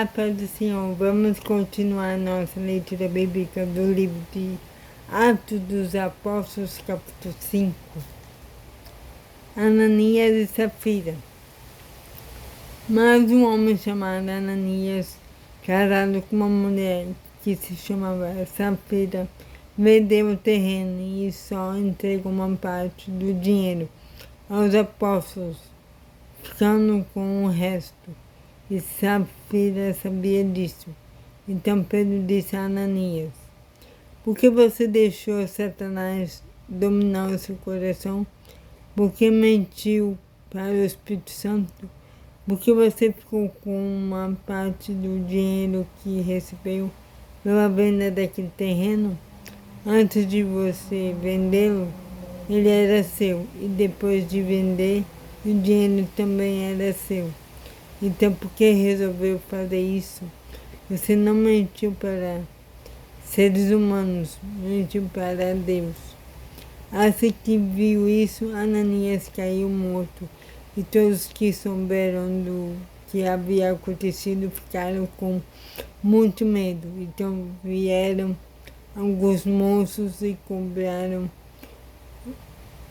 Olá, Pai do Senhor. Vamos continuar nossa leitura bíblica do livro de Atos dos Apóstolos, capítulo 5. Ananias e Safira. Mas um homem chamado Ananias, casado com uma mulher que se chamava Safira, vendeu o terreno e só entregou uma parte do dinheiro aos apóstolos, ficando com o resto. E Safira sabia disso. Então Pedro disse a Ananias: por que você deixou Satanás dominar o seu coração? Por que mentiu para o Espírito Santo? Por que você ficou com uma parte do dinheiro que recebeu pela venda daquele terreno? Antes de você vendê-lo, ele era seu, e depois de vender, o dinheiro também era seu. Então, por que resolveu fazer isso? Você não mentiu para seres humanos, mentiu para Deus. Assim que viu isso, Ananias caiu morto, e todos que souberam do que havia acontecido ficaram com muito medo. Então vieram alguns moços e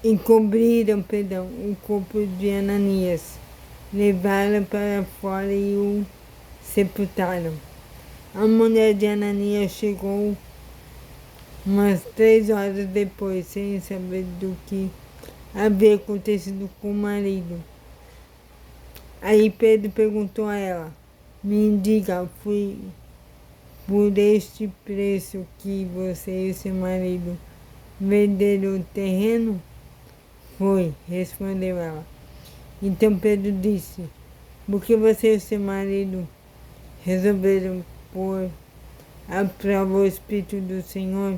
encobriram o corpo de Ananias. Levaram para fora e o sepultaram. A mulher de Ananias chegou umas 3 horas depois, sem saber do que havia acontecido com o marido. Aí Pedro perguntou a ela: me diga, foi por este preço que você e seu marido venderam o terreno? Foi, respondeu ela. Então Pedro disse: por que você e seu marido resolveram pôr à prova o Espírito do Senhor?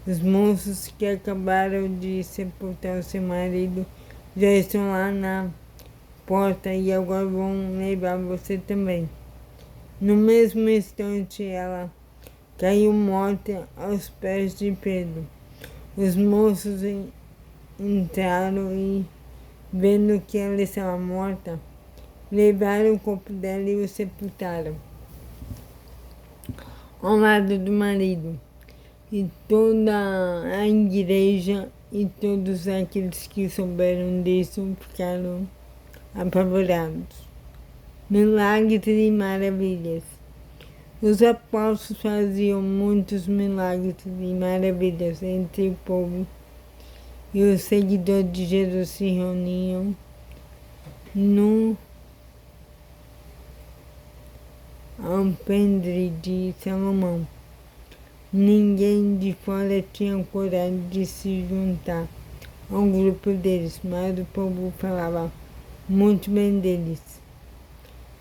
Os moços que acabaram de sepultar o seu marido já estão lá na porta e agora vão levar você também. No mesmo instante ela caiu morta aos pés de Pedro. Os moços entraram e, vendo que ela estava morta, levaram o corpo dela e o sepultaram ao lado do marido. E toda a igreja e todos aqueles que souberam disso ficaram apavorados. Milagres e maravilhas. Os apóstolos faziam muitos milagres e maravilhas entre o povo, e os seguidores de Jesus se reuniam no alpendre de Salomão. Ninguém de fora tinha coragem de se juntar ao grupo deles, mas o povo falava muito bem deles.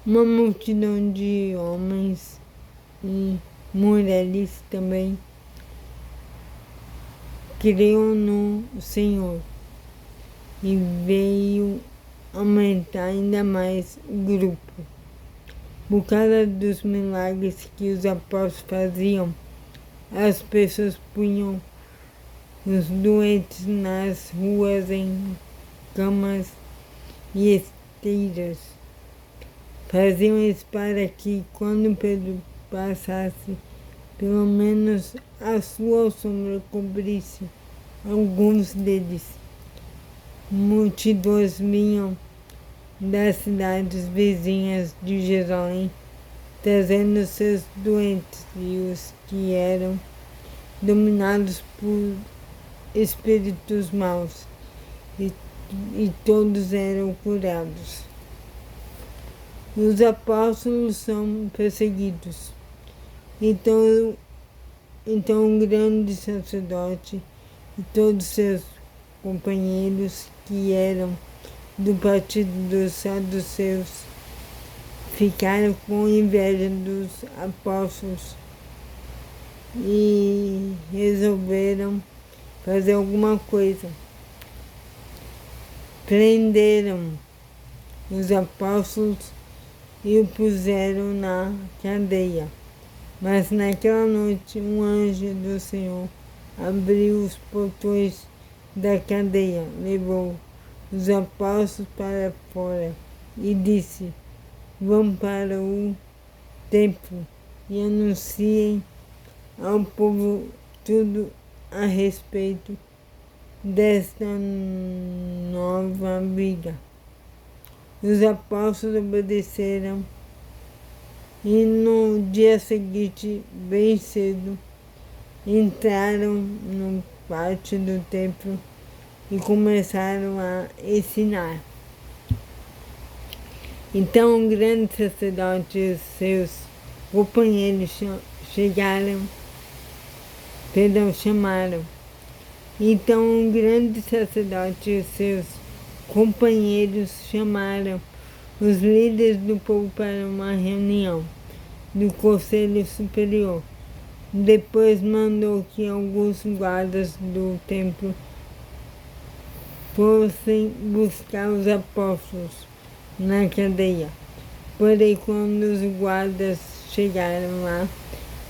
Uma multidão de homens e mulheres também creu no Senhor, e veio aumentar ainda mais o grupo. Por causa dos milagres que os apóstolos faziam, as pessoas punham os doentes nas ruas em camas e esteiras. Faziam isso para que, quando Pedro passasse, pelo menos a sua sombra cobrisse alguns deles. Multidões vinham das cidades vizinhas de Jerusalém, trazendo seus doentes e os que eram dominados por espíritos maus, e todos eram curados. Os apóstolos são perseguidos. Então o grande sacerdote e todos seus companheiros, que eram do partido dos saduceus, ficaram com inveja dos apóstolos e resolveram fazer alguma coisa. Prenderam os apóstolos e o puseram na cadeia. Mas naquela noite um anjo do Senhor abriu os portões da cadeia, levou os apóstolos para fora e disse: vão para o templo e anunciem ao povo tudo a respeito desta nova vida. Os apóstolos obedeceram e no dia seguinte, bem cedo, entraram no pátio do templo e começaram a ensinar. Então o grande sacerdote e seus companheiros chamaram. Então o grande sacerdote e seus companheiros chamaram os líderes do povo para uma reunião do Conselho Superior. Depois mandou que alguns guardas do templo fossem buscar os apóstolos na cadeia. Porém, quando os guardas chegaram lá,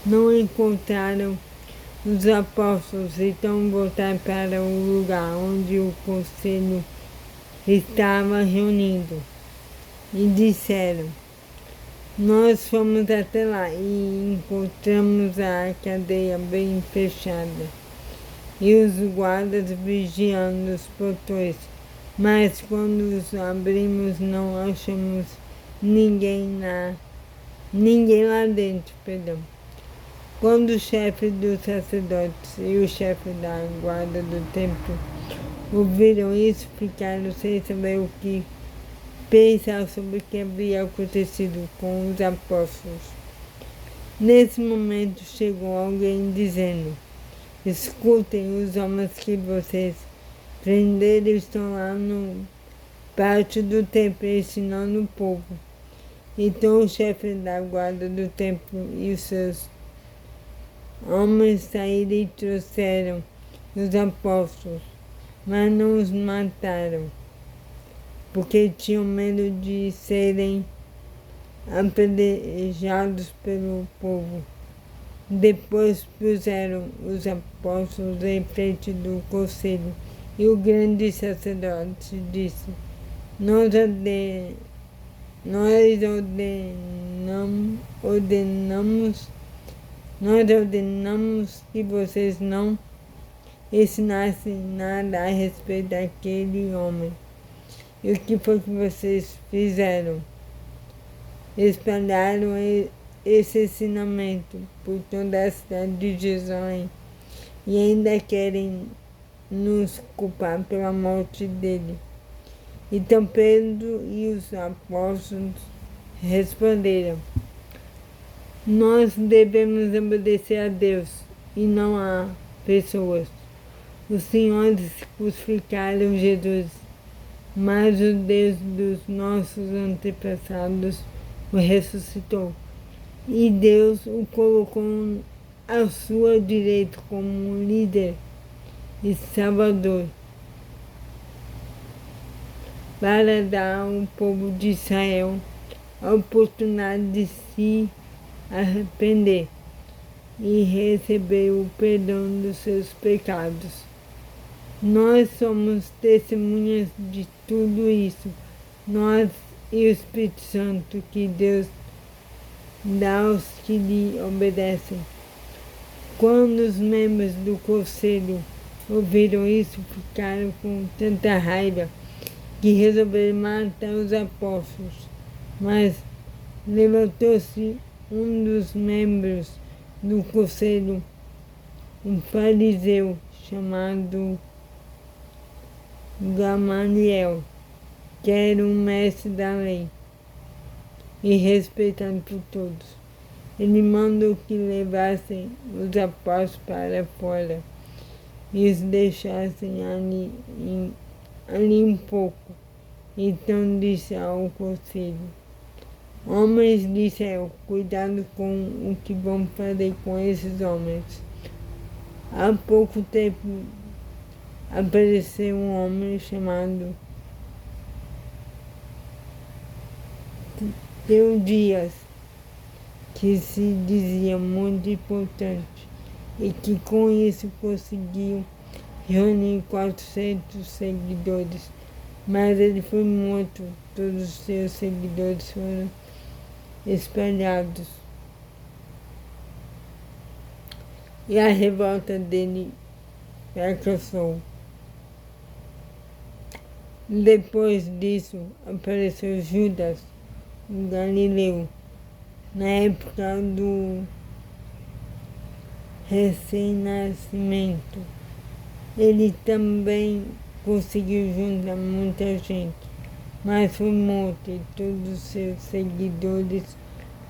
não encontraram os apóstolos, então voltaram para o lugar onde o conselho estava reunido e disseram: nós fomos até lá e encontramos a cadeia bem fechada e os guardas vigiando os portões, mas quando os abrimos não achamos ninguém lá dentro. Quando o chefe dos sacerdotes e o chefe da guarda do templo ouviram isso, ficaram sem saber o que pensar sobre o que havia acontecido com os apóstolos. Nesse momento chegou alguém dizendo: escutem, os homens que vocês prenderam estão lá no pátio do templo ensinando o povo. Então o chefe da guarda do templo e os seus homens saíram e trouxeram os apóstolos, mas não os mataram, porque tinham medo de serem apedrejados pelo povo. Depois puseram os apóstolos em frente do conselho e o grande sacerdote disse: nós ordenamos que vocês não ensinassem nada a respeito daquele homem. E o que foi que vocês fizeram? Espalharam esse ensinamento por toda a cidade de Jerusalém e ainda querem nos culpar pela morte dele. Então Pedro e os apóstolos responderam: nós devemos obedecer a Deus e não a pessoas. Os senhores crucificaram Jesus, mas o Deus dos nossos antepassados o ressuscitou. E Deus o colocou à sua direita como líder e salvador, para dar ao povo de Israel a oportunidade de se arrepender e receber o perdão dos seus pecados. Nós somos testemunhas de tudo isso, nós e o Espírito Santo que Deus dá aos que lhe obedecem. Quando os membros do conselho ouviram isso, ficaram com tanta raiva que resolveram matar os apóstolos. Mas levantou-se um dos membros do conselho, um fariseu chamado Gamaliel, que era um mestre da lei e respeitado por todos. Ele mandou que levassem os apóstolos para fora e os deixassem ali um pouco. Então disse ao conselho: homens de Israel, cuidado com o que vão fazer com esses homens. Há pouco tempo apareceu um homem chamado Teodias, que se dizia muito importante e que com isso conseguiu reunir 400 seguidores, mas ele foi morto, todos os seus seguidores foram espalhados e a revolta dele fracassou. Depois disso, apareceu Judas, o Galileu, na época do recém-nascimento. Ele também conseguiu juntar muita gente, mas foi morto e todos os seus seguidores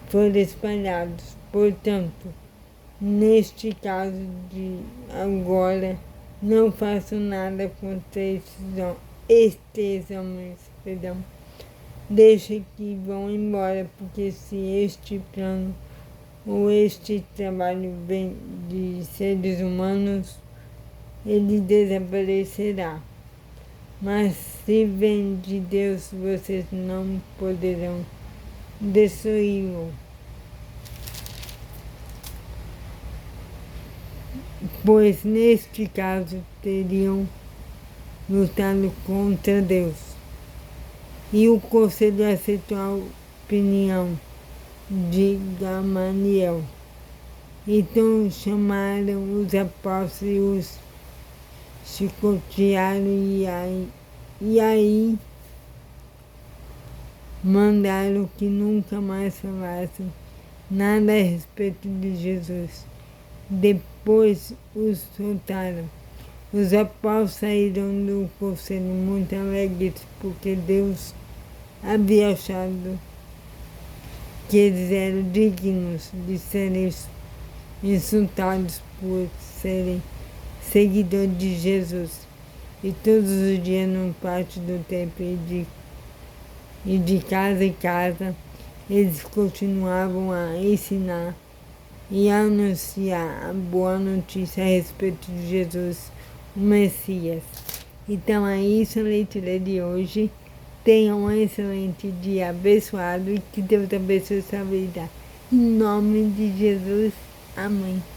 foram espalhados. Portanto, neste caso de agora, não faço nada contra estes homens, Deixe que vão embora, porque se este plano ou este trabalho vem de seres humanos, ele desaparecerá. Mas se vem de Deus, vocês não poderão destruí-lo. Pois neste caso teriam lutado contra Deus. E o conselho aceitou a opinião de Gamaliel. Então chamaram os apóstolos e os chicotearam e aí mandaram que nunca mais falassem nada a respeito de Jesus. Depois os soltaram. Os apóstolos saíram do conselho muito alegres, porque Deus havia achado que eles eram dignos de serem insultados por serem seguidores de Jesus. E todos os dias no pátio do templo e de casa em casa, eles continuavam a ensinar e a anunciar a boa notícia a respeito de Jesus, o Messias. Então é isso a leitura de hoje. Tenha um excelente dia abençoado e que Deus abençoe sua vida. Em nome de Jesus. Amém.